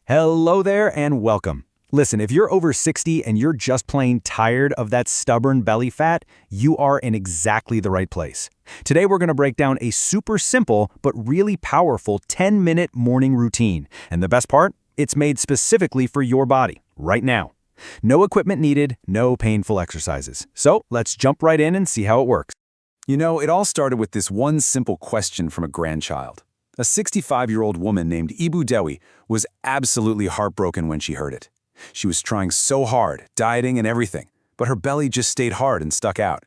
Hello there and welcome. Listen, if you're over 60 and you're just plain tired of that stubborn belly fat, you are in exactly the right place. Today we're going to break down a super simple but really powerful 10-minute morning routine. And the best part? It's made specifically for your body, right now. No equipment needed, no painful exercises. So let's jump right in and see how it works. You know, it all started with this one simple question from a grandchild. A 65-year-old woman named Ibu Dewi was absolutely heartbroken when she heard it. She was trying so hard, dieting and everything, but her belly just stayed hard and stuck out.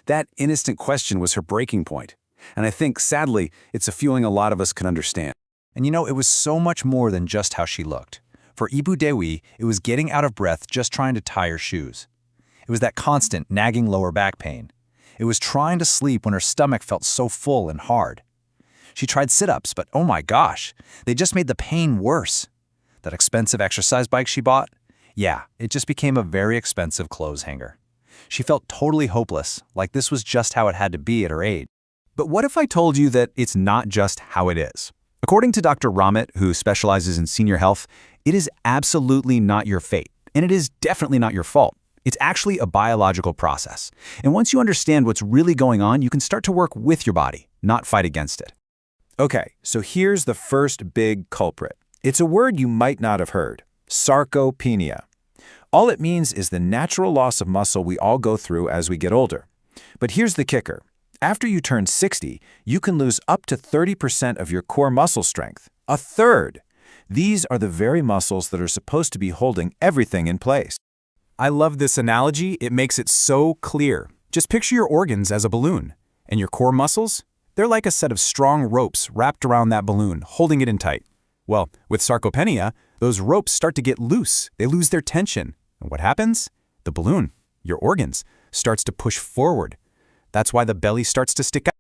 That innocent question was her breaking point. And I think, sadly, it's a feeling a lot of us can understand. And you know, it was so much more than just how she looked. For Ibu Dewi, it was getting out of breath just trying to tie her shoes. It was that constant, nagging lower back pain. It was trying to sleep when her stomach felt so full and hard. She tried sit-ups, but oh my gosh, they just made the pain worse. That expensive exercise bike she bought? Yeah, it just became a very expensive clothes hanger. She felt totally hopeless, like this was just how it had to be at her age. But what if I told you that it's not just how it is? According to Dr. Rahmat, who specializes in senior health, it is absolutely not your fate, and it is definitely not your fault. It's actually a biological process. And once you understand what's really going on, you can start to work with your body, not fight against it. Okay, so here's the first big culprit. It's a word you might not have heard: sarcopenia. All it means is the natural loss of muscle we all go through as we get older. But here's the kicker. After you turn 60, you can lose up to 30% of your core muscle strength. A third! These are the very muscles that are supposed to be holding everything in place. I love this analogy. It makes it so clear. Just picture your organs as a balloon, and your core muscles? They're like a set of strong ropes wrapped around that balloon, holding it in tight. Well, with sarcopenia, those ropes start to get loose. They lose their tension. And what happens? The balloon, your organs, starts to push forward. That's why the belly starts to stick out.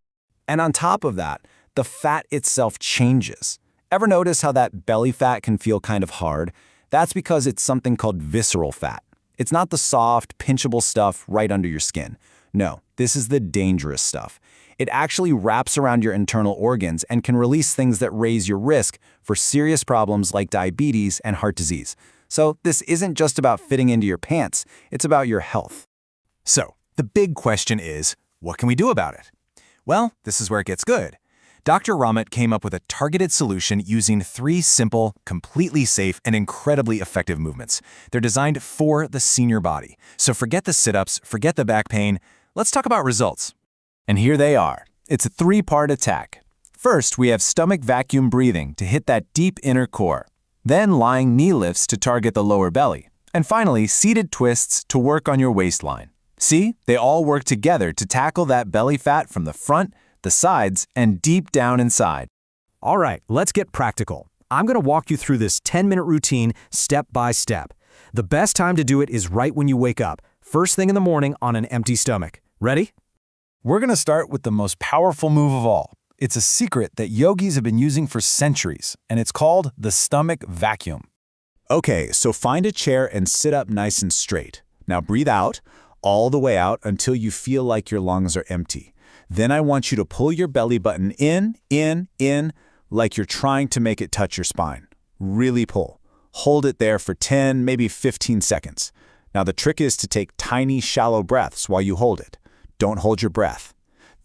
And on top of that, the fat itself changes. Ever notice how that belly fat can feel kind of hard? That's because it's something called visceral fat. It's not the soft, pinchable stuff right under your skin. No, this is the dangerous stuff. It actually wraps around your internal organs and can release things that raise your risk for serious problems like diabetes and heart disease. So this isn't just about fitting into your pants, it's about your health. So, the big question is, what can we do about it? Well, this is where it gets good. Dr. Rahmat came up with a targeted solution using 3 simple, completely safe, and incredibly effective movements. They're designed for the senior body. So forget the sit-ups, forget the back pain. Let's talk about results. And here they are. It's a 3-part attack. First, we have stomach vacuum breathing to hit that deep inner core. Then lying knee lifts to target the lower belly. And finally, seated twists to work on your waistline. See, they all work together to tackle that belly fat from the front, the sides, and deep down inside. All right, let's get practical. I'm going to walk you through this 10-minute routine step by step. The best time to do it is right when you wake up, first thing in the morning on an empty stomach. Ready? We're going to start with the most powerful move of all. It's a secret that yogis have been using for centuries, and it's called the stomach vacuum. Okay, so find a chair and sit up nice and straight. Now breathe out, all the way out until you feel like your lungs are empty. Then I want you to pull your belly button in, like you're trying to make it touch your spine. Really pull. Hold it there for 10, maybe 15 seconds. Now the trick is to take tiny, shallow breaths while you hold it. Don't hold your breath.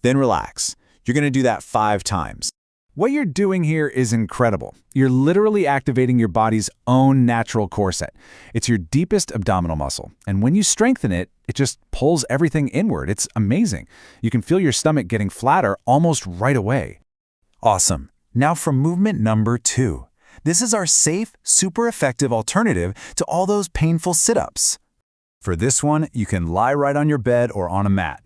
Then relax. You're going to do that 5 times. What you're doing here is incredible. You're literally activating your body's own natural core set. It's your deepest abdominal muscle. And when you strengthen it, it just pulls everything inward. It's amazing. You can feel your stomach getting flatter almost right away. Awesome. Now for movement number 2. This is our safe, super effective alternative to all those painful sit-ups. For this one, you can lie right on your bed or on a mat.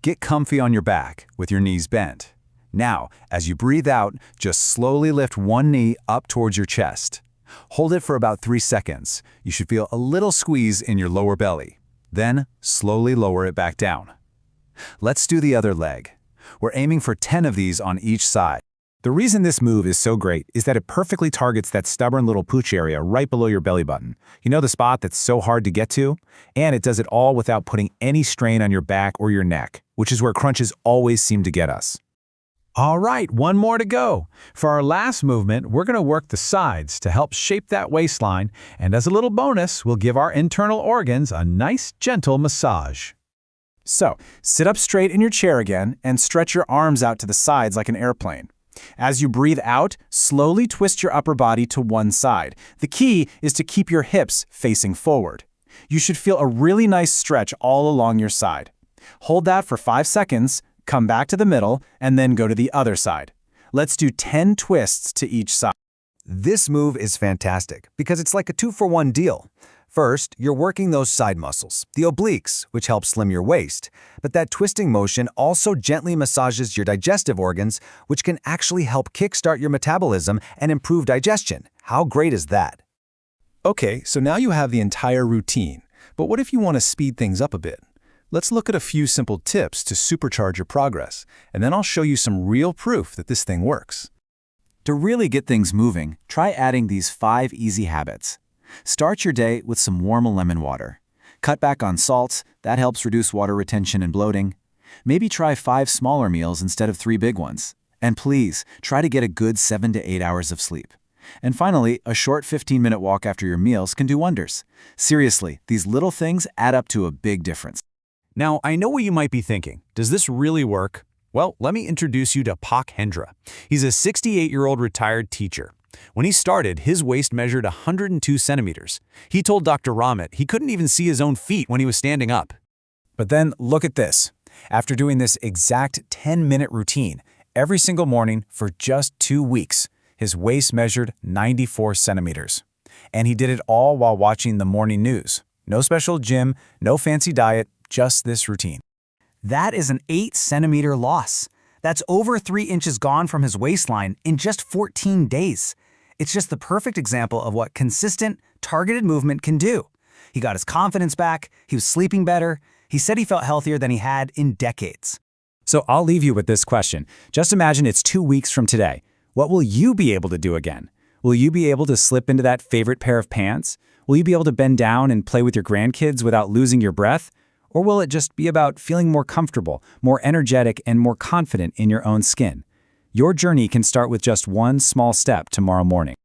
Get comfy on your back with your knees bent. Now, as you breathe out, just slowly lift one knee up towards your chest. Hold it for about 3 seconds. You should feel a little squeeze in your lower belly. Then, slowly lower it back down. Let's do the other leg. We're aiming for 10 of these on each side. The reason this move is so great is that it perfectly targets that stubborn little pooch area right below your belly button. You know, the spot that's so hard to get to? And it does it all without putting any strain on your back or your neck, which is where crunches always seem to get us. All right, one more to go. For our last movement, we're going to work the sides to help shape that waistline, and as a little bonus, we'll give our internal organs a nice, gentle massage. So, sit up straight in your chair again and stretch your arms out to the sides like an airplane. As you breathe out, slowly twist your upper body to one side. The key is to keep your hips facing forward. You should feel a really nice stretch all along your side. Hold that for 5 seconds, come back to the middle, and then go to the other side. Let's do 10 twists to each side. This move is fantastic because it's like a 2-for-1 deal. First, you're working those side muscles, the obliques, which help slim your waist. But that twisting motion also gently massages your digestive organs, which can actually help kickstart your metabolism and improve digestion. How great is that? Okay, so now you have the entire routine. But what if you want to speed things up a bit? Let's look at a few simple tips to supercharge your progress, and then I'll show you some real proof that this thing works. To really get things moving, try adding these 5 easy habits. Start your day with some warm lemon water. Cut back on salts, that helps reduce water retention and bloating. Maybe try 5 smaller meals instead of 3 big ones. And please, try to get a good 7 to 8 hours of sleep. And finally, a short 15-minute walk after your meals can do wonders. Seriously, these little things add up to a big difference. Now, I know what you might be thinking. Does this really work? Well, let me introduce you to Pak Harto. He's a 68-year-old retired teacher. When he started, his waist measured 102 centimeters. He told Dr. Rahmat he couldn't even see his own feet when he was standing up. But then look at this. After doing this exact 10-minute routine every single morning for just 2 weeks, his waist measured 94 centimeters. And he did it all while watching the morning news. No special gym, no fancy diet, just this routine. That is an 8-centimeter loss. That's over 3 inches gone from his waistline in just 14 days. It's just the perfect example of what consistent, targeted movement can do. He got his confidence back, he was sleeping better, he said he felt healthier than he had in decades. So I'll leave you with this question. Just imagine it's 2 weeks from today. What will you be able to do again? Will you be able to slip into that favorite pair of pants? Will you be able to bend down and play with your grandkids without losing your breath? Or will it just be about feeling more comfortable, more energetic, and more confident in your own skin? Your journey can start with just one small step tomorrow morning.